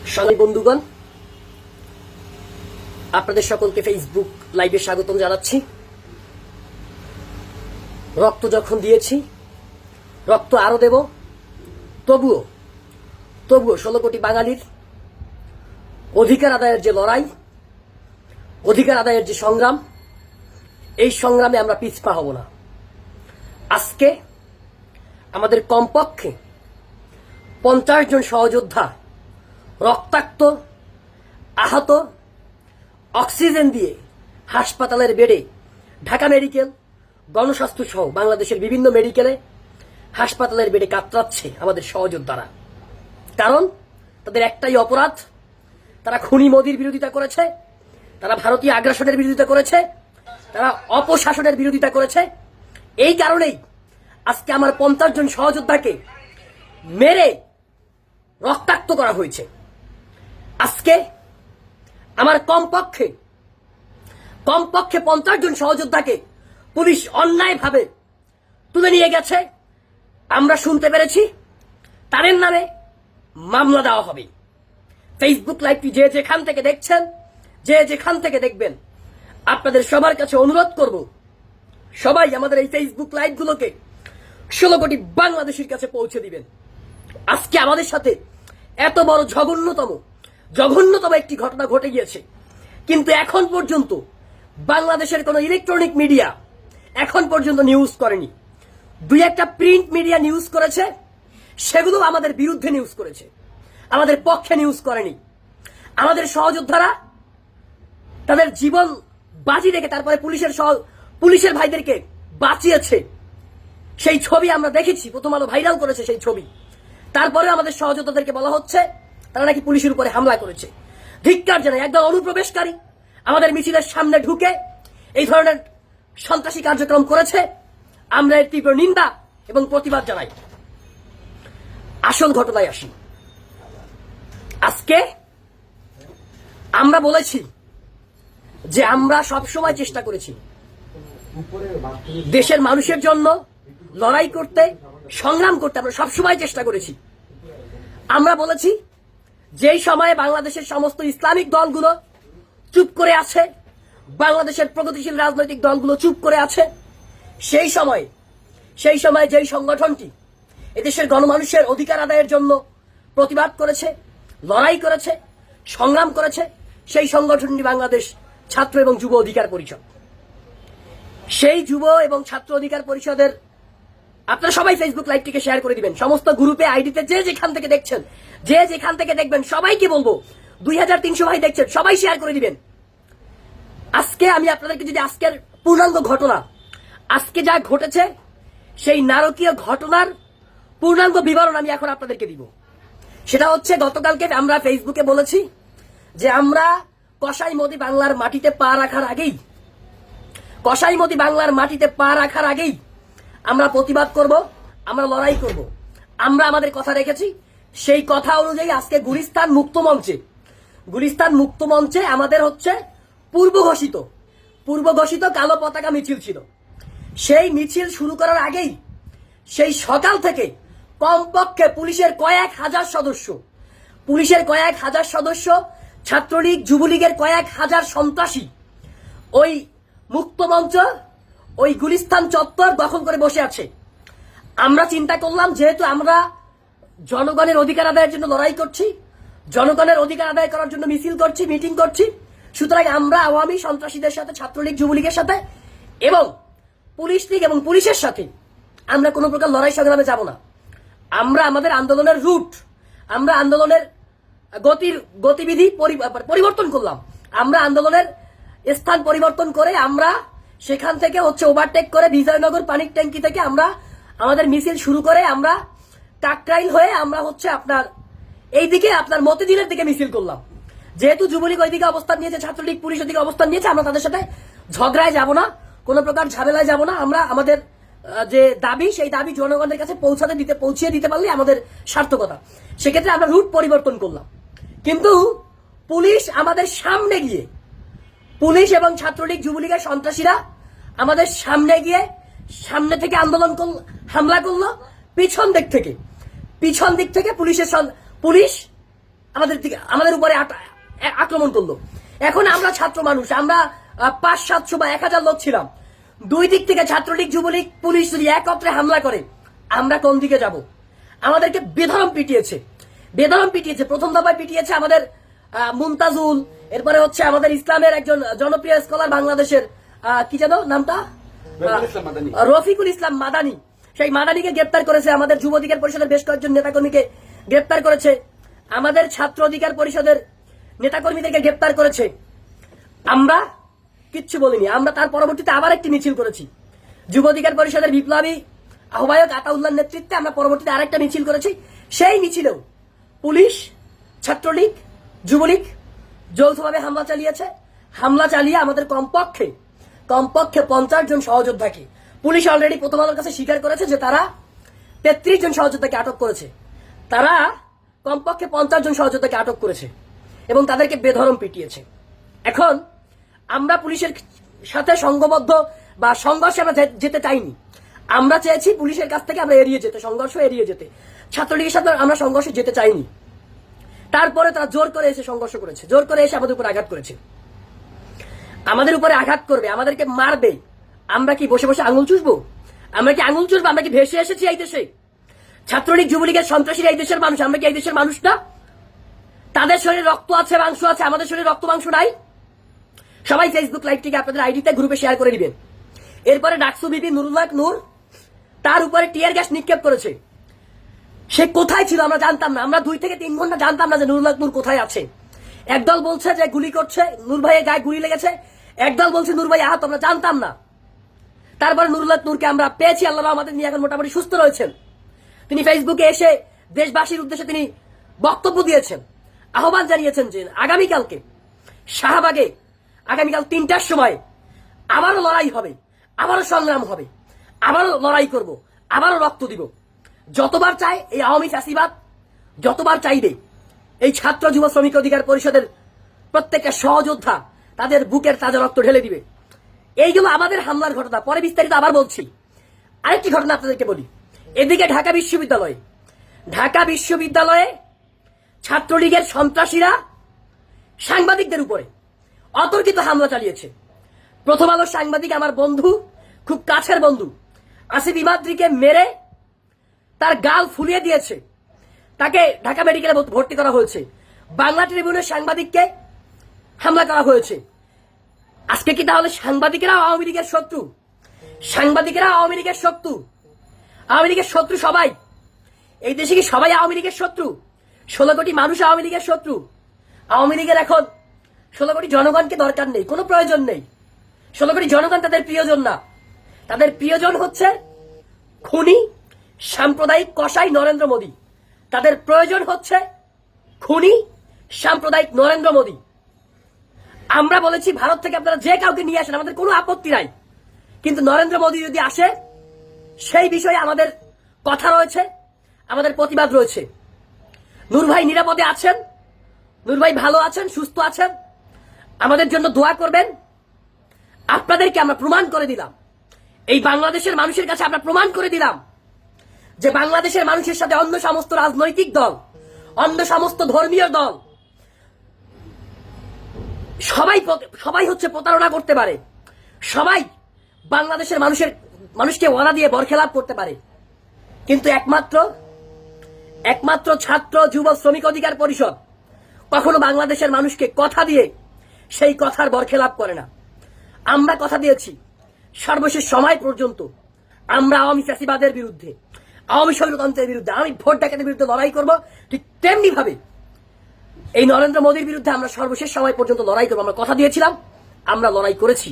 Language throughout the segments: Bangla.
সংগ্রামী বন্ধুগণ, আপনাদের সকলকে ফেসবুক লাইভে স্বাগতম জানাচ্ছি। রক্ত যখন দিয়েছি, রক্ত আরো দেব। তবুও 16 কোটি বাঙালির অধিকার আদায়ের যে লড়াই, অধিকার আদায়ের যে সংগ্রাম, এই সংগ্রামে আমরা পিছপা হব না। আজকে আমাদের কমপক্ষে 50 জন সহযোদ্ধা রক্তাক্ত, আহত, অক্সিজেন দিয়ে হাসপাতালের বেডে, ঢাকা মেডিকেল, গণস্বাস্থ্য সহ বাংলাদেশের বিভিন্ন মেডিকেলে হাসপাতালের বেডে কাতরাচ্ছে আমাদের সহযোদ্ধারা। কারণ তাদের একটাই অপরাধ, তারা খুনি মোদির বিরোধিতা করেছে, তারা ভারতীয় আগ্রাসনের বিরোধিতা করেছে, তারা অপশাসনের বিরোধিতা করেছে। এই কারণেই আজকে আমার 50 জন সহযোদ্ধাকে মেরে রক্তাক্ত করা হয়েছে। আজকে আমার কমপক্ষে 50 জন সহযোদ্ধাকে পুলিশ অন্যায়ভাবে তুলে নিয়ে গেছে। আমরা শুনতে পেরেছি তাদের নামে মামলা দেওয়া হবে। ফেসবুক লাইভটি যে যেখান থেকে দেখছেন, যে যেখান থেকে দেখবেন, আপনাদের সবার কাছে অনুরোধ করব, সবাই আমাদের এই ফেসবুক লাইভগুলোকে 16 কোটি বাংলাদেশের কাছে পৌঁছে দিবেন। আজকে আমাদের সাথে এত বড় জঘন্যতম একটি ঘটনা ঘটে গিয়েছে, কিন্তু এখন পর্যন্ত বাংলাদেশের কোন ইলেকট্রনিক মিডিয়া এখন পর্যন্ত নিউজ করেনি। 2-1টা প্রিন্ট মিডিয়া নিউজ করেছে, সেগুলো আমাদের বিরুদ্ধে নিউজ করেছে, আমাদের পক্ষে নিউজ করেনি। আমাদের সহযোদ্ধারা তাদের জীবন বাজি রেখে তারপরে পুলিশের ভাইদেরকে বাঁচিয়েছে। সেই ছবি আমরা দেখেছি, প্রথম আলো ভাইরাল করেছে সেই ছবি। তারপরে আমাদের সহযোদ্ধাদেরকে বলা হচ্ছে তারা নাকি পুলিশের উপরে হামলা করেছে। ধিক্কার জানাই, একদল অনুপ্রবেশকারী আমাদের মিছিলের সামনে ঢুকে এই ধরনের সন্ত্রাসী কার্যক্রম করেছে। আমরা এর তীব্র নিন্দা এবং প্রতিবাদ জানাই। আসল ঘটনায় আসি। আজকে আমরা বলেছি যে আমরা সবসময় চেষ্টা করেছি দেশের মানুষের জন্য লড়াই করতে, সংগ্রাম করতে। আমরা সবসময় চেষ্টা করেছি। আমরা বলেছি যেই সময়ে বাংলাদেশের সমস্ত ইসলামিক দলগুলো চুপ করে আছে, বাংলাদেশের প্রগতিশীল রাজনৈতিক দলগুলো চুপ করে আছে, সেই সময় যেই সংগঠনটি এদেশের গণমানুষের অধিকার আদায়ের জন্য প্রতিবাদ করেছে, লড়াই করেছে, সংগ্রাম করেছে, সেই সংগঠনটি বাংলাদেশ ছাত্র এবং যুব অধিকার পরিষদ। সেই যুব এবং ছাত্র অধিকার পরিষদের আপনারা সবাই ফেসবুক লাইভটিকে শেয়ার করে দিবেন। সমস্ত গ্রুপে, আইডিতে যে যেখান থেকে দেখছেন, যে যেখান থেকে দেখবেন, সবাইকে বলবো 2300 ভাই দেখছেন, সবাই শেয়ার করে দিবেন। আজকে আমি আপনাদেরকে যদি আজকের পূর্ণাঙ্গ ঘটনা, আজকে যা ঘটেছে সেই নারকীয় ঘটনার পূর্ণাঙ্গ বিবরণ আমি এখন আপনাদেরকে দিব। সেটা হচ্ছে, গতকালকে আমরা ফেসবুকে বলেছি যে আমরা কসাই মোদি বাংলার মাটিতে পা রাখার আগেই আমরা প্রতিবাদ করব, আমরা লড়াই করব। আমরা আমাদের কথা রেখেছি। সেই কথা অনুযায়ী আজকে গুলিস্তান মুক্ত মঞ্চে আমাদের হচ্ছে পূর্ব ঘোষিত কালো পতাকা মিছিল ছিল। সেই মিছিল শুরু করার আগেই, সেই সকাল থেকে কমপক্ষে পুলিশের কয়েক হাজার সদস্য, ছাত্রলীগ, যুবলীগের কয়েক হাজার সন্ত্রাসী ওই মুক্ত মঞ্চ, ওই গুলিস্তান চত্বর দখল করে বসে আছে। আমরা চিন্তা করলাম, যেহেতু আমরা জনগণের অধিকার আদায়ের জন্য লড়াই করছি, জনগণের অধিকার আদায় করার জন্য মিছিল করছি, মিটিং করছি, সুতরাং আমরা আওয়ামী সন্ত্রাসীদের সাথে, ছাত্রলীগ, যুবলীগের সাথে এবং পুলিশ লীগ এবং পুলিশের সাথে আমরা কোনো প্রকার লড়াই সংগ্রামে যাব না। আমরা আমাদের আন্দোলনের রুট, আমরা আন্দোলনের গতিবিধি পরিবর্তন করলাম। আমরা আন্দোলনের স্থান পরিবর্তন করে আমরা সেখান থেকে হচ্ছে ওভারটেক করে বিজয়নগর পানির ট্যাঙ্কি থেকে আমরা আমাদের মিছিল শুরু করে আমরা কাকরাইল হয়ে আমরা হচ্ছে আপনার এইদিকে আপনার মতিঝিলের দিকে মিছিল করলাম। যেহেতু যুবলীগ ওইদিকে অবস্থান নিয়েছে, ছাত্রলীগ পুলিশ ওইদিকে অবস্থান নিয়েছে, আমরা তাদের সাথে ঝগড়ায় যাব না, কোনো প্রকার ঝামেলায় যাব না। আমরা আমাদের যে দাবি, সেই দাবি জনগণের কাছে পৌঁছিয়ে দিতে পারলে আমাদের সার্থকতা। সেক্ষেত্রে আমরা রুট পরিবর্তন করলাম। কিন্তু পুলিশ আমাদের সামনে গিয়ে, পুলিশ এবং ছাত্রলীগ, যুবলীগের সন্ত্রাসীরা আমাদের সামনে গিয়ে সামনে থেকে হামলা করলো। পিছন দিক থেকে পুলিশ আমাদের উপরে আক্রমণ করলো। এখন আমরা ছাত্র মানুষ, আমরা 500-700 বা 1000 লোক ছিলাম। দুই দিক থেকে ছাত্রলীগ, যুবলীগ, পুলিশ যদি একত্রে হামলা করে, আমরা কোন দিকে যাব? আমাদেরকে বেধরম পিটিয়েছে। প্রথম দফায় পিটিয়েছে আমাদের মুমতাজুল, এরপরে হচ্ছে আমাদের ইসলামের একজন জনপ্রিয় স্কলার বাংলাদেশের, কি যেন নামটা, রফিকুল ইসলাম মাদানি। সেই মাদানিকে গ্রেপ্তার করেছে। আমাদের যুব অধিকার পরিষদের বেশ কয়েকজন নেতাকর্মীকে গ্রেপ্তার করেছে। আমাদের ছাত্র অধিকার পরিষদের নেতাকর্মীদেরকে গ্রেপ্তার করেছে। আমরা কিচ্ছু বলিনি। আমরা তার পরবর্তীতে আবার একটি মিছিল করেছি। যুব অধিকার পরিষদের বিপ্লবী আহ্বায়ক আতাউল্লাহর নেতৃত্বে আমরা পরবর্তীতে আরেকটা মিছিল করেছি। সেই মিছিলেও পুলিশ, ছাত্রলীগ, যুবলীগ যৌথভাবে হামলা চালিয়েছে। হামলা চালিয়ে আমাদের কমপক্ষে 50 জন সহযোদ্ধাকে, পুলিশ অলরেডি প্রথম আলোর কাছে স্বীকার করেছে যে তারা 33 জন সহযোদ্ধাকে আটক করেছে। তারা কমপক্ষে 50 জন সহযোদ্ধাকে আটক করেছে এবং তাদেরকে বেধরম পিটিয়েছে। এখন আমরা পুলিশের সাথে সংঘবদ্ধ বা সংঘর্ষে আমরা যেতে চাইনি। আমরা চেয়েছি পুলিশের কাছ থেকে আমরা এড়িয়ে যেতে, সংঘর্ষ এড়িয়ে যেতে। ছাত্রলীগের সাথে আমরা সংঘর্ষে যেতে চাইনি। তারপরে তারা জোর করে এসে সংঘর্ষ করেছে, জোর করে এসে আমাদের উপর আঘাত করেছে। আমাদের উপরে আঘাত করবে, আমাদেরকে মারবে। আমরা কি বসে বসে আঙুল চুষবো? আমরা কি আঙুল চুষবো? আমরা কি ভেসে এসেছি এই দেশে? ছাত্রলীগ, যুবলীগের সন্ত্রাসীরা এই দেশের মানুষ। আমরা কি এই দেশের মানুষ না? তাদের শরীরে রক্ত আছে, মাংস আছে, আমাদের শরীরে রক্ত মাংস নাই। সবাই ফেসবুক লাইভটিকে আপনাদের আইডিতে গ্রুপে শেয়ার করে দিবেন। এরপরে ডাকসু বিপি নুরুল্লাহ নূর তার উপরে টিয়ার গ্যাস নিক্ষেপ করেছে। সে কোথায় ছিল আমরা জানতাম না। আমরা 2 থেকে 3 ঘন্টা জানতাম না যে নুরুল্লাহ নূর কোথায় আছে। একদল বলছে যে গুলি করছে, নূর ভাইয়ের গায়ে গুলি লেগেছে। একদল বলছে নূর ভাই আহত, আমরা জানতাম না। তারপরে নুরুল্লাহ নূরকে আমরা পেয়েছি, আল্লাহ আমাদের নিয়ে এখন মোটামুটি সুস্থ রয়েছেন। তিনি ফেসবুকে এসে দেশবাসীর উদ্দেশ্যে তিনি বক্তব্য দিয়েছেন, আহ্বান জানিয়েছেন যে আগামীকালকে শাহবাগে আগামীকাল 3টার সময় আবারও লড়াই হবে, আবারও সংগ্রাম হবে, আবারও লড়াই করব, আবারও রক্ত দিব। যতবার চায় এই আওয়ামী ফ্যাসিবাদ, যতবার চাইবে এই ছাত্র যুব শ্রমিক অধিকার পরিষদের প্রত্যেকটা সহযোদ্ধা তাদের বুকের তাজা রক্ত ঢেলে দিবে। এইগুলো আমাদের হামলার ঘটনা। পরে বিস্তারিত আবার বলছি। আরেকটি ঘটনা আপনাদেরকে বলি। এদিকে ঢাকা বিশ্ববিদ্যালয়ে ছাত্রলীগের সন্ত্রাসীরা সাংবাদিকদের উপরে অতর্কিত হামলা চালিয়েছে। প্রথম আলোর সাংবাদিক, আমার বন্ধু, খুব কাছের বন্ধু আসিফ ইমাদ্রিকে মেরে তার গাল ফুলিয়ে দিয়েছে। তাকে ঢাকা মেডিকেলে ভর্তি করা হয়েছে। বাংলা ট্রিবিউনের সাংবাদিককে হামলা করা হয়েছে। আজকে কি তাহলে সাংবাদিকেরা আওয়ামী লীগের শত্রু? সাংবাদিকেরা আওয়ামী লীগের শত্রু? আওয়ামী লীগের শত্রু সবাই? এই দেশে কি সবাই আওয়ামী লীগের শত্রু? 16 কোটি মানুষ আওয়ামী লীগের শত্রু? আওয়ামী লীগের এখন 16 কোটি জনগণকে দরকার নেই, কোনো প্রয়োজন নেই। 16 কোটি জনগণ তাদের প্রিয়জন না। তাদের প্রিয়জন হচ্ছে খুনি সাম্প্রদায়িক কসাই নরেন্দ্র মোদী। তাদের প্রয়োজন হচ্ছে খুনি সাম্প্রদায়িক নরেন্দ্র মোদী। আমরা বলেছি ভারত থেকে আপনারা যে কাউকে নিয়ে আসেন, আমাদের কোনো আপত্তি নাই, কিন্তু নরেন্দ্র মোদী যদি আসে সেই বিষয়ে আমাদের কথা রয়েছে, আমাদের প্রতিবাদ রয়েছে। নূর ভাই নিরাপদে আছেন, নূর ভাই ভালো আছেন, সুস্থ আছেন, আমাদের জন্য দোয়া করবেন। আপনাদেরকে আমরা প্রমাণ করে দিলাম, এই বাংলাদেশের মানুষের কাছে আমরা প্রমাণ করে দিলাম যে বাংলাদেশের মানুষের সাথে অন্য সমস্ত রাজনৈতিক দল, অন্য সমস্ত ধর্মীয় দল সবাই হচ্ছে প্রতারণা করতে পারে। সবাই বাংলাদেশের মানুষকে ওয়াদা দিয়ে বরখেলাপ করতে পারে, কিন্তু একমাত্র ছাত্র যুব শ্রমিক অধিকার পরিষদ কখনো বাংলাদেশের মানুষকে কথা দিয়ে সেই কথার বরখেলাপ করে না। আমরা কথা দিয়েছি সর্বশেষ সময় পর্যন্ত আমরা আওয়ামী ফ্যাসিবাদের বিরুদ্ধে, আওয়ামী স্বৈরতন্ত্রের বিরুদ্ধে, আমি ভোট ডাকাতের বিরুদ্ধে লড়াই করব। ঠিক তেমনি ভাবে এই নরেন্দ্র মোদীর বিরুদ্ধে আমরা সর্বশেষ সময় পর্যন্ত লড়াই করবো। আমরা কথা দিয়েছিলাম, আমরা লড়াই করেছি,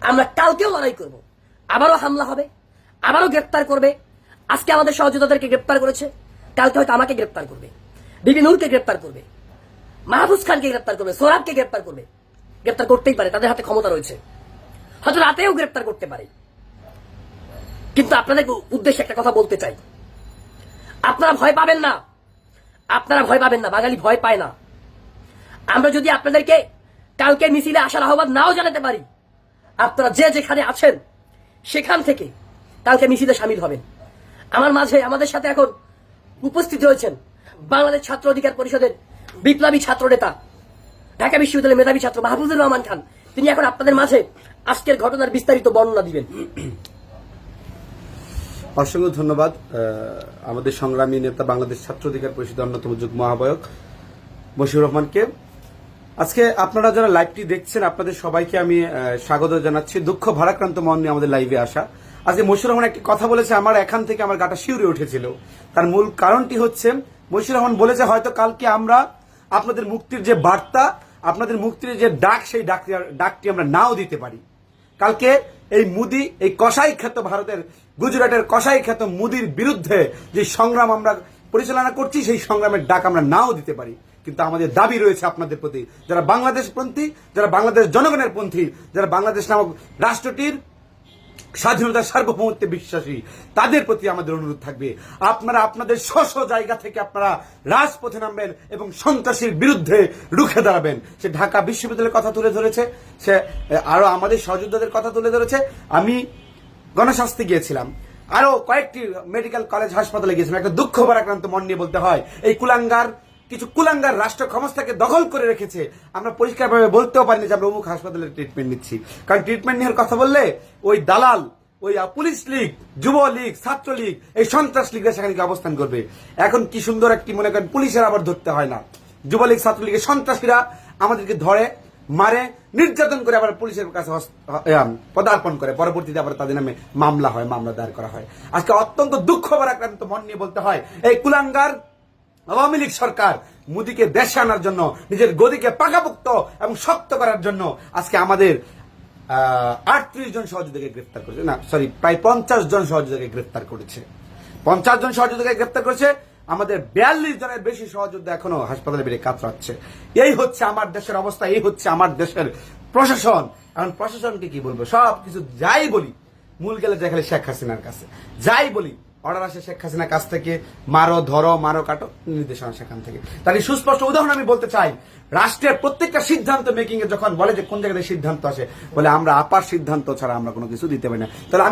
আমরা কালকেও লড়াই করব। আবারও হামলা হবে, আবারও গ্রেপ্তার করবে। আজকে আমাদের সহযোদ্ধাদেরকে গ্রেপ্তার করেছে, কালকে হয়তো আমাকে গ্রেপ্তার করবে, বিপি নূরকে গ্রেপ্তার করবে, মাহফুজ খানকে গ্রেপ্তার করবে, সোহরাবকে গ্রেপ্তার করবে। গ্রেপ্তার করতেই পারে, তাদের হাতে ক্ষমতা রয়েছে, হয়তো রাতেও গ্রেপ্তার করতে পারে। কিন্তু আপনাদের উদ্দেশ্যে একটা কথা বলতে চাই, আপনারা ভয় পাবেন না, আপনারা ভয় পাবেন না। বাঙালি ভয় পায় না। আমরা যদি আপনাদেরকে কালকে মিছিলে আসার আহ্বান নাও জানাতে পারি, আপনারা যে যেখানে আছেন সেখান থেকে কালকে মিছিলে সামিল হবেন। আমার মাঝে আমাদের সাথে এখন উপস্থিত রয়েছেন বাংলাদেশ ছাত্র অধিকার পরিষদের বিপ্লবী ছাত্র নেতা, ঢাকা বিশ্ববিদ্যালয়ের মেধাবী ছাত্র মাহফুজুর রহমান খান, তিনি এখন আপনাদের মাঝে আজকের ঘটনার বিস্তারিত বর্ণনা দিবেন। অসংখ্য ধন্যবাদ আমাদের সংগ্রামী নেতা, বাংলাদেশ ছাত্র অধিকার পরিষদের অন্যতম যুগ্ম আহ্বায়ক মশিউর রহমানকে। আজকে আপনারা যারা লাইভটি দেখছেন, আপনাদের সবাইকে আমি স্বাগত জানাচ্ছি। দুঃখ ভারাক্রান্ত মন নিয়ে আমাদের লাইভে আসা। আজকে মশিউর রহমান একটি কথা বলেছে, আমার এখান থেকে আমার গাটা শিউরে উঠেছিল। তার মূল কারণটি হচ্ছে, মশিউর রহমান বলেছে হয়তো কালকে আমরা আপনাদের মুক্তির যে বার্তা, আপনাদের মুক্তির যে ডাক, সেই ডাকটি আমরা নাও দিতে পারি। কালকে এই মুদি, এই কসাই খ্যাত ভারতের গুজরাটের কসাই খ্যাত মুদির বিরুদ্ধে যে সংগ্রাম আমরা পরিচালনা করছি, সেই সংগ্রামের ডাক আমরা নাও দিতে পারি। কিন্তু আমাদের দাবি রয়েছে আপনাদের প্রতি, যারা বাংলাদেশপন্থী, যারা বাংলাদেশ জনগণের পন্থী, যারা বাংলাদেশ নামক রাষ্ট্রটির স্বাধীনতার সার্বভৌমত্বে বিশ্বাসী, তাদের প্রতি আমাদের অনুরোধ থাকবে, আপনারা আপনাদের স্ব জায়গা থেকে আপনারা রাজপথে নামবেন এবং সন্ত্রাসীর বিরুদ্ধে রুখে দাঁড়াবেন। সে ঢাকা বিশ্ববিদ্যালয়ের কথা তুলে ধরেছে, সে আরো আমাদের সহযোদ্ধাদের কথা তুলে ধরেছে। আমি গণস্বাস্থ্যে গিয়েছিলাম, আরো কয়েকটি মেডিকেল কলেজ হাসপাতালে গিয়েছিলাম। একটা দুঃখ ভারাক্রান্ত মন নিয়ে বলতে হয়, এই কিছু কুলাঙ্গার রাষ্ট্র ক্ষমতাকে দখল করে রেখেছে। আমরা পরিষ্কারভাবে বলতেও পারিনি যে আমরা অমুক হাসপাতালে ট্রিটমেন্ট নিচ্ছি, কারণ ট্রিটমেন্ট নেওয়ার কথা বললে ওই দালাল, ওই পুলিশ লীগ, যুবলীগ, ছাত্রলীগ, এই সন্ত্রাস লীগরা সেখানে অবস্থান করবে। এখন কি সুন্দর একটি, মনে করেন পুলিশের আবার ধরতে হয় না, যুবলীগ ছাত্রলীগের সন্ত্রাসীরা আমাদেরকে ধরে, মারে, নির্যাতন করে, আবার পুলিশের কাছে পদার্পণ করে, পরবর্তীতে আবার তাদের নামে মামলা হয়, মামলা দায়ের করা হয়। আজকে অত্যন্ত দুঃখ ভারাক্রান্ত মন নিয়ে বলতে হয়, এই কুলাঙ্গার আওয়ামী লীগ সরকার মোদীকে দেশে আনার জন্য, নিজের গদিকে পাকাপোক্ত এবং শক্ত করার জন্য আজকে আমাদের 38 জন সহযোগীকে গ্রেফতার করেছে, না সরি, প্রায় 50 জন সহযোগীকে গ্রেফতার করেছে। 50 জন সহযোগীকে গ্রেফতার করেছে। আমাদের 42 জনের বেশি সহযোদ্ধা এখনো হাসপাতালে বেড়ে কাতরাচ্ছে। এই হচ্ছে আমার দেশের অবস্থা, এই হচ্ছে আমার দেশের প্রশাসন। এখন প্রশাসনকে কি বলবো, সবকিছু যাই বলি, মূল গেলে যায় খালি শেখ হাসিনার কাছে। যাই বলি অর্ডার আসে শেখ হাসিনার কাছ থেকে, মারো, ধরো, মারো, কাটো, নির্দেশনা সেখান থেকে। তার এই সুস্পষ্ট উদাহরণ আমি বলতে চাই, রাষ্ট্রের প্রত্যেকটা সিদ্ধান্ত মেকিং এ যখন বলে যে কোন জায়গায় সিদ্ধান্ত আসে, বলে আমরা আপার সিদ্ধান্ত ছাড়া আমরা কোনো কিছু দিতে পারি না। তাহলে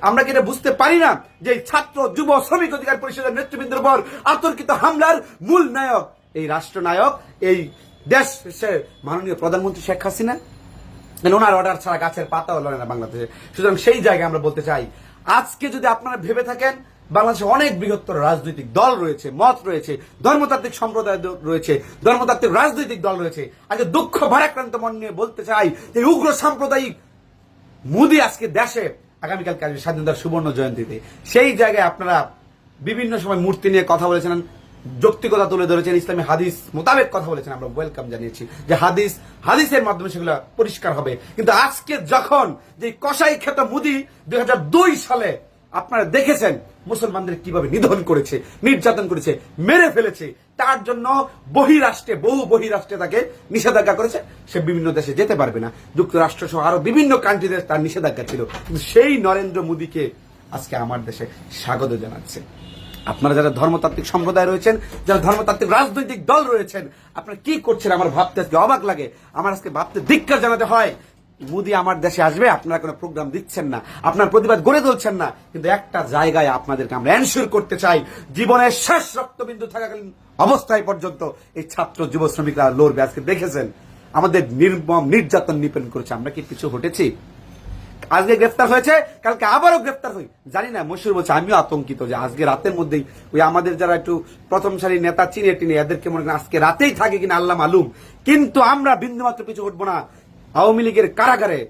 আমরা কি এটা বুঝতে পারি না যে ছাত্র, যুব, শ্রমিক অধিকার পরিষদের নেতৃবৃন্দের উপর আতর্কিত হামলার মূল নায়ক, এই রাষ্ট্রনায়ক, এই দেশের মাননীয় প্রধানমন্ত্রী শেখ হাসিনা। ওনার অর্ডার ছাড়া গাছের পাতাও লড়ে না বাংলাদেশে। সুতরাং সেই জায়গায় আমরা বলতে চাই, আজকে যদি আপনারা ভেবে থাকেন বাংলাদেশে অনেক বৃহত্তর রাজনৈতিক দল রয়েছে, মত রয়েছে, ধর্মতাত্ত্বিক সম্প্রদায় রয়েছে, ধর্মতাত্ত্বিক রাজনৈতিক দল রয়েছে, আজকে দুঃখ ভারাক্রান্ত মন নিয়ে বলতে চাই, এই উগ্র সাম্প্রদায়িক মোদী আজকে দেশে আগামীকালকে আসবে স্বাধীনতার সুবর্ণ জয়ন্তীতে। সেই জায়গায় আপনারা বিভিন্ন সময় মূর্তি নিয়ে কথা বলেছেন, যৌক্তিকতা তুলে ধরেছেন, ইসলামী হাদিস মোতাবেক কথা বলেছেন, আমরা ওয়েলকাম জানিয়েছি যে হাদিসের মাধ্যমে সেগুলো পরিষ্কার হবে। কিন্তু আজকে যখন যে কসাই খ্যাত মোদী 2002 সালে আপনারা দেখেছেন মুসলমানদের কিভাবে নিধন করেছে, নির্যাতন করেছে, মেরে ফেলেছে, তার জন্য বহু বহিরাষ্ট্রে তাকে নিষেধাজ্ঞা করেছে। সে বিভিন্ন দেশে যেতে পারবে না, যুক্তরাষ্ট্র সহ আরো বিভিন্ন কান্ট্রিতে তার নিষেধাজ্ঞা ছিল। কিন্তু সেই নরেন্দ্র মোদীকে আজকে আমার দেশে স্বাগত জানাচ্ছে। আপনারা যারা ধর্মতাত্ত্বিক সম্প্রদায় রয়েছেন, যারা ধর্মতাত্ত্বিক রাজনৈতিক দল রয়েছেন, আপনারা কি করছেন আমার ভাবতে আজকে অবাক লাগে। আমার আজকে ভাবতে ধিক্কার জানাতে হয়, মোদী আমার দেশে আসবে, আপনারা কোনো প্রোগ্রাম দিচ্ছেন না, আপনার প্রতিবাদ গড়ে তুলছেন না। কিন্তু একটা জায়গায় আপনাদেরকে আমরা এনশিওর করতে চাই, জীবনের শেষ রক্তবিন্দু থাকাকালীন অবস্থায় পর্যন্ত এই ছাত্র যুব শ্রমিকরা লড়বে। আজকে দেখেছেন আমাদের নির্মম নির্যাতন নিপীড়ন করেছে, আমরা কি পিছু হটেছি? আজকে গ্রেফতার হয়েছে, কালকে আবারও গ্রেফতার হই, জানি না। মশিউর বলছে, আমিও আতঙ্কিত যে আজকে রাতের মধ্যেই ওই আমাদের যারা একটু প্রথম সারি নেতা চিনে টিনে এদেরকে মনে করেন আজকে রাতেই থাকে কিনা আল্লাহ মালুম। কিন্তু আমরা বিন্দুমাত্র পিছু হটবো না। আওয়ামী লীগের কারাগারে,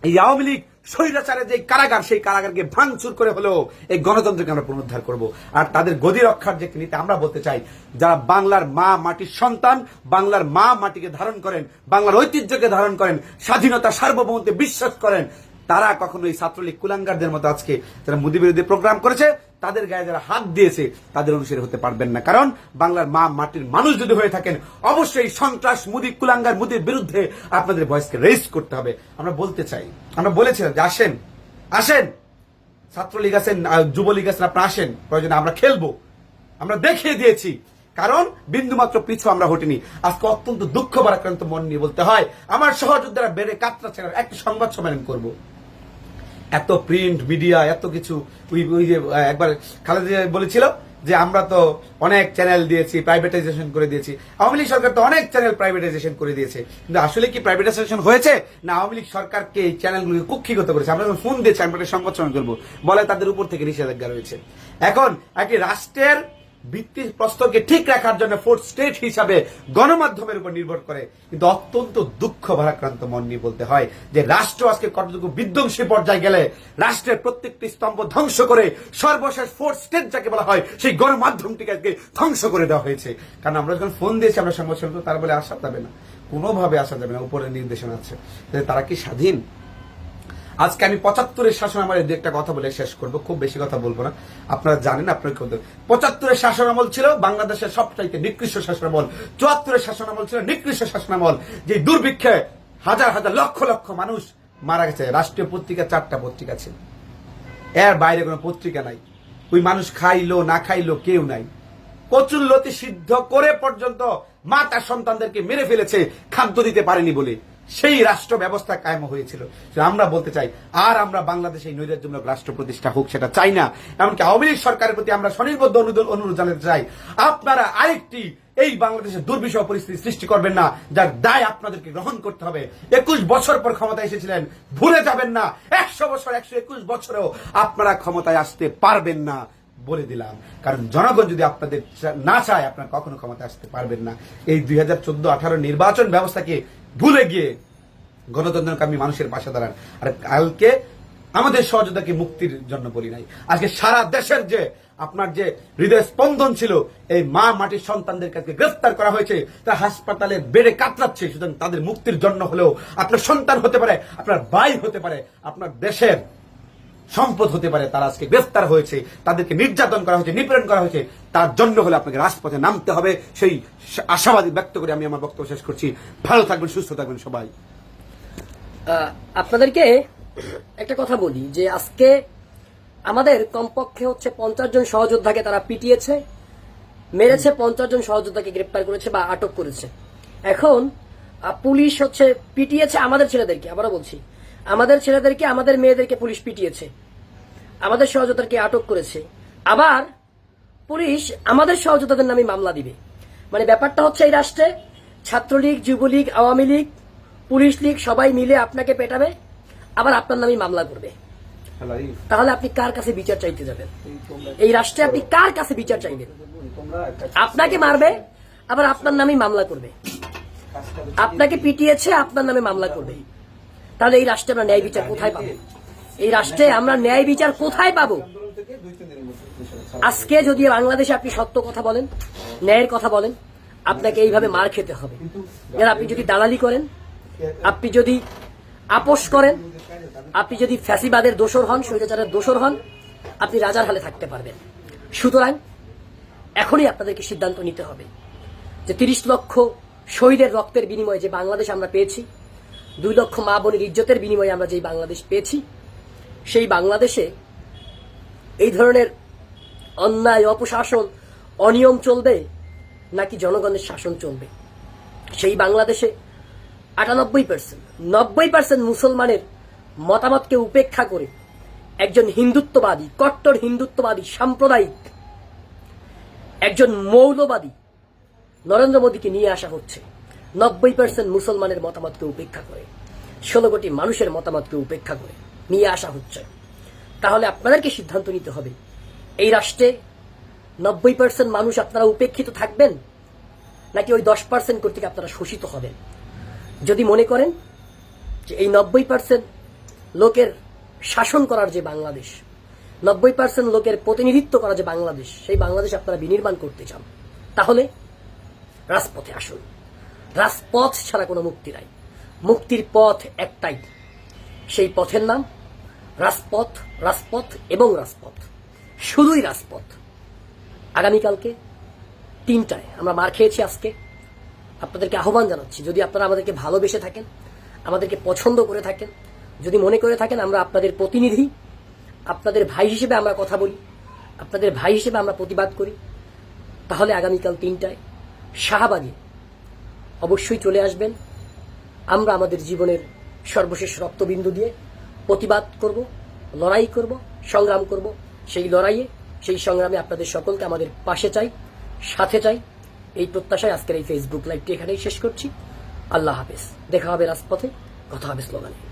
এই আওয়ামী লীগ স্বৈরাচারের যে কারাগার, সেই কারাগারকে ভাঙচুর করে হলেও এই গণতন্ত্রকে আমরা পুনরুদ্ধার করব। আর তাদের গদি রক্ষার যে নীতি আমরা বলতে চাই, যারা বাংলার মা মাটির সন্তান, বাংলার মা মাটিকে ধারণ করেন, বাংলার ঐতিহ্যকে ধারণ করেন, স্বাধীনতা সার্বভৌমত্বে বিশ্বাস করেন, তারা কখনো এই ছাত্রলীগ কুলাঙ্গারদের মতো আজকে যারা মোদী বিরোধী প্রোগ্রাম করেছে, তাদের গায়ে যারা হাত দিয়েছে, তাদের অনুসারী হতে পারবেন না। কারণ বাংলার মা মাটির মানুষ যদি হয়ে থাকেন, অবশ্যই সন্ত্রাস মোদী কুলাঙ্গার মোদীর বিরুদ্ধে আপনাদের ভয়েসকে রেজ করতে হবে। আমরা বলতে চাই, আমরা বলেছিলাম যে আসেন ছাত্রলীগ আছেন, যুবলীগ আছেন, আপনারা আসেন, প্রয়োজনে আমরা খেলবো, আমরা দেখিয়ে দিয়েছি। কারণ বিন্দুমাত্র পিছু আমরা হটিনি। আজকে অত্যন্ত দুঃখ ভারাক্রান্ত মন নিয়ে বলতে হয়, আমার সহযোদ্ধারা বেড়ে কাতরাচ্ছে। একটা সংবাদ সম্মেলন করব, এত প্রিন্ট মিডিয়া, এত কিছু, ওই যে একবার খালেদা বলেছিল যে আমরা তো অনেক চ্যানেল দিয়েছি, প্রাইভেটাইজেশন করে দিয়েছি। আওয়ামী লীগ সরকার তো অনেক চ্যানেল প্রাইভেটাইজেশন করে দিয়েছে, কিন্তু আসলে কি প্রাইভেটাইজেশন হয়েছে, না আওয়ামী লীগ সরকারকে এই চ্যানেলগুলোকে কুক্ষিগত করেছে? আমরা যখন ফোন দিয়েছি, আমরা একটা সংবাদ সম্মেলন করবো, বলে তাদের উপর থেকে নিষেধাজ্ঞা রয়েছে। এখন একটি রাষ্ট্রের ভিত্তি প্রস্তরকে ঠিক রাখার জন্য ফোর্থ স্টেট হিসাবে গণমাধ্যমের উপর নির্ভর করে, কিন্তু অত্যন্ত দুঃখ ভারাক্রান্ত মন নিয়ে বলতে হয় যে রাষ্ট্র আজকে কতটুকু বিধ্বংসী পর্যায়ে গেলে রাষ্ট্রের প্রত্যেকটি স্তম্ভ ধ্বংস করে সর্বশেষ ফোর্থ স্টেট যাকে বলা হয় সেই গণমাধ্যমটিকে আজকে ধ্বংস করে দেওয়া হয়েছে। কারণ আমরা যখন ফোন দিয়েছি, আমরা সংবাদ সম্মেলন, তারা বলে আসা যাবে না, কোনোভাবে আসা যাবে না, উপরের নির্দেশনা আছে। তারা কি স্বাধীন? আজকে আমি 75-এর শাসন আমলের দু একটা কথা বলে শেষ করবো, খুব বেশি কথা বলবো না। আপনারা জানেন, আপনারা 75-এর শাসন আমল ছিল বাংলাদেশের সবচাইতে নিকৃষ্ট শাসন আমল। 74-এর শাসন আমল ছিল নিকৃষ্ট শাসন আমল, যে দুর্ভিক্ষে হাজার হাজার লক্ষ লক্ষ মানুষ মারা গেছে। রাষ্ট্রীয় পত্রিকা 4টা পত্রিকা ছিল, এর বাইরে কোনো পত্রিকা নাই। ওই মানুষ খাইলো না খাইলো কেউ নাই। কচুল্লতি সিদ্ধ করে পর্যন্ত মা তার সন্তানদেরকে মেরে ফেলেছে খাদ্য দিতে পারেনি বলে। সেই রাষ্ট্র ব্যবস্থা কায়েম হয়েছিল। আমরা বলতে চাই, আর আমরা বাংলাদেশে এই নৈরাজ্যমূলক রাষ্ট্র প্রতিষ্ঠা হোক সেটা চাই না। এমনকি আওয়ামী লীগ সরকারের প্রতি আমরা স্বনির্বদ্ধ অনুরোধ জানাতে চাই, আপনারা আরেকটি এই বাংলাদেশের দুর্বিষহ পরিস্থিতি সৃষ্টি করবেন না, যার দায় আপনাদেরকে গ্রহণ করতে হবে। 21 বছর পর ক্ষমতায় এসেছিলেন, ভুলে যাবেন না। 100 বছর, 121 বছরেও আপনারা ক্ষমতায় আসতে পারবেন না, বলে দিলাম। কারণ জনগণ যদি আপনাদের না চায়, আপনারা কখনো ক্ষমতায় আসতে পারবেন না। এই 2014-18 নির্বাচন ব্যবস্থাকে ভুলে গিয়ে গণতন্ত্রকামী মানুষের পাশে দাঁড়ান। আর কালকে আমাদের সহযোগিতাকে মুক্তির জন্য বলি নাই, আজকে সারা দেশের যে আপনার যে হৃদয় স্পন্দন ছিল, এই মা মাটির সন্তানদের কাছে গ্রেফতার করা হয়েছে, তারা হাসপাতালে বেডে কাতরাচ্ছে। সুতরাং তাদের মুক্তির জন্য হলেও, আপনার সন্তান হতে পারে, আপনার ভাই হতে পারে, আপনার দেশের সম্পদ হতে পারে, তারা আজকে গ্রেফতার হয়েছে, তাদেরকে নির্যাতন করা হয়েছে, নিপীড়ন করা হয়েছে, তার জন্য হলে আপনাকে রাজপথে নামতে হবে। সেই আশাবাদী ব্যক্ত করে আমি আমার বক্তব্য শেষ করছি। ভালো থাকবেন, সুস্থ থাকবেন সবাই। আপনাদেরকে একটা কথা বলি যে আজকে আমাদের কমপক্ষে হচ্ছে 50 জন সহযোদ্ধাকে তারা পিটিয়েছে, মেরেছে, 50 জন সহযোদ্ধাকে গ্রেপ্তার করেছে বা আটক করেছে। এখন পুলিশ হচ্ছে পিটিয়েছে আমাদের ছেলেদেরকে, আবারও বলছি, আমাদের ছেলেদেরকে, আমাদের মেয়েদেরকে পুলিশ পিটিয়েছে, আমাদের সহযোদ্ধাকে আটক করেছে। আবার পুলিশ আমাদের সহযোদ্ধাদের নামে মামলা দিবে। মানে ব্যাপারটা হচ্ছে এই রাষ্ট্রে ছাত্রলীগ, যুবলীগ, আওয়ামী লীগ, পুলিশ লীগ সবাই মিলে আপনাকে পেটাবে, আবার আপনার নামে মামলা করবে। তাহলে আপনি কার কাছে বিচার চাইতে যাবেন? এই রাষ্ট্রে আপনি কার কাছে বিচার চাইবেন? আপনাকে মারবে, আবার আপনার নামে মামলা করবে। আপনাকে পিটিয়েছে, আপনার নামে মামলা করবে। তাহলে এই রাষ্ট্রে আমরা ন্যায় বিচার কোথায় পাবো? এই রাষ্ট্রে আমরা ন্যায় বিচার কোথায় পাবো? আজকে যদি বাংলাদেশে আপনি সত্য কথা বলেন, ন্যায়ের কথা বলেন, আপনাকে এইভাবে মার খেতে হবে। আপনি যদি দালালি করেন, আপনি যদি আপোষ করেন, আপনি যদি ফ্যাসিবাদের দোসর হন, স্বৈরাচারের দোসর হন, আপনি রাজার হালে থাকতে পারবেন। সুতরাং এখনই আপনাদেরকে সিদ্ধান্ত নিতে হবে যে 30 লক্ষ শহীদের রক্তের বিনিময়ে যে বাংলাদেশ আমরা পেয়েছি, 2 লক্ষ মা বোনের ইজ্জতের বিনিময়ে আমরা যেই বাংলাদেশ পেয়েছি, সেই বাংলাদেশে এই ধরনের অন্যায়, অপশাসন, অনিয়ম চলবে নাকি জনগণের শাসন চলবে? সেই বাংলাদেশে 98%, 90% মুসলমানের মতামতকে উপেক্ষা করে একজন হিন্দুত্ববাদী, কট্টর হিন্দুত্ববাদী, সাম্প্রদায়িক একজন মৌলবাদী নরেন্দ্র মোদীকে নিয়ে আসা হচ্ছে। 90% মুসলমানের মতামতকে উপেক্ষা করে, 16 কোটি মানুষের মতামতকে উপেক্ষা করে নিয়ে আসা হচ্ছে। তাহলে আপনাদেরকে সিদ্ধান্ত নিতে হবে, এই রাষ্ট্রে 90% মানুষ আপনারা উপেক্ষিত থাকবেন নাকি ওই 10% কর্তৃক আপনারা শোষিত হবেন? যদি মনে করেন যে এই 90% লোকের শাসন করার যে বাংলাদেশ, 90% লোকের প্রতিনিধিত্ব করা যে বাংলাদেশ, সেই বাংলাদেশ আপনারা বিনির্মাণ করতে চান, তাহলে রাজপথে আসুন। রাজপথ ছাড়া কোনো মুক্তি নাই। মুক্তির পথ একটাই, সেই পথের নাম রাজপথ, রাজপথ এবং রাজপথ, শুধুই রাজপথ। আগামীকালকে 3টায় আমরা মার খেয়েছি। আজকে আপনাদেরকে আহ্বান জানাচ্ছি, যদি আপনারা আমাদেরকে ভালোবেসে থাকেন, আমাদেরকে পছন্দ করে থাকেন, যদি মনে করে থাকেন আমরা আপনাদের প্রতিনিধি, আপনাদের ভাই হিসেবে আমরা কথা বলি, আপনাদের ভাই হিসেবে আমরা প্রতিবাদ করি, তাহলে আগামীকাল 3টায় শাহবাগে অবশ্যই চলে আসবেন। আমরা আমাদের জীবনের সর্বশেষ রক্তবিন্দু দিয়ে প্রতিবাদ করব, লড়াই করব, সংগ্রাম করব। সেই লড়াইয়ে সেই সংগ্রামে আপনাদের সকলকে আমাদের পাশে চাই, সাথে চাই। এই প্রত্যাশায় আজকের এই ফেসবুক লাইভটি এখানেই শেষ করছি। আল্লাহ হাফেজ। দেখা হবে রাজপথে, কথা হবে স্লোগানে।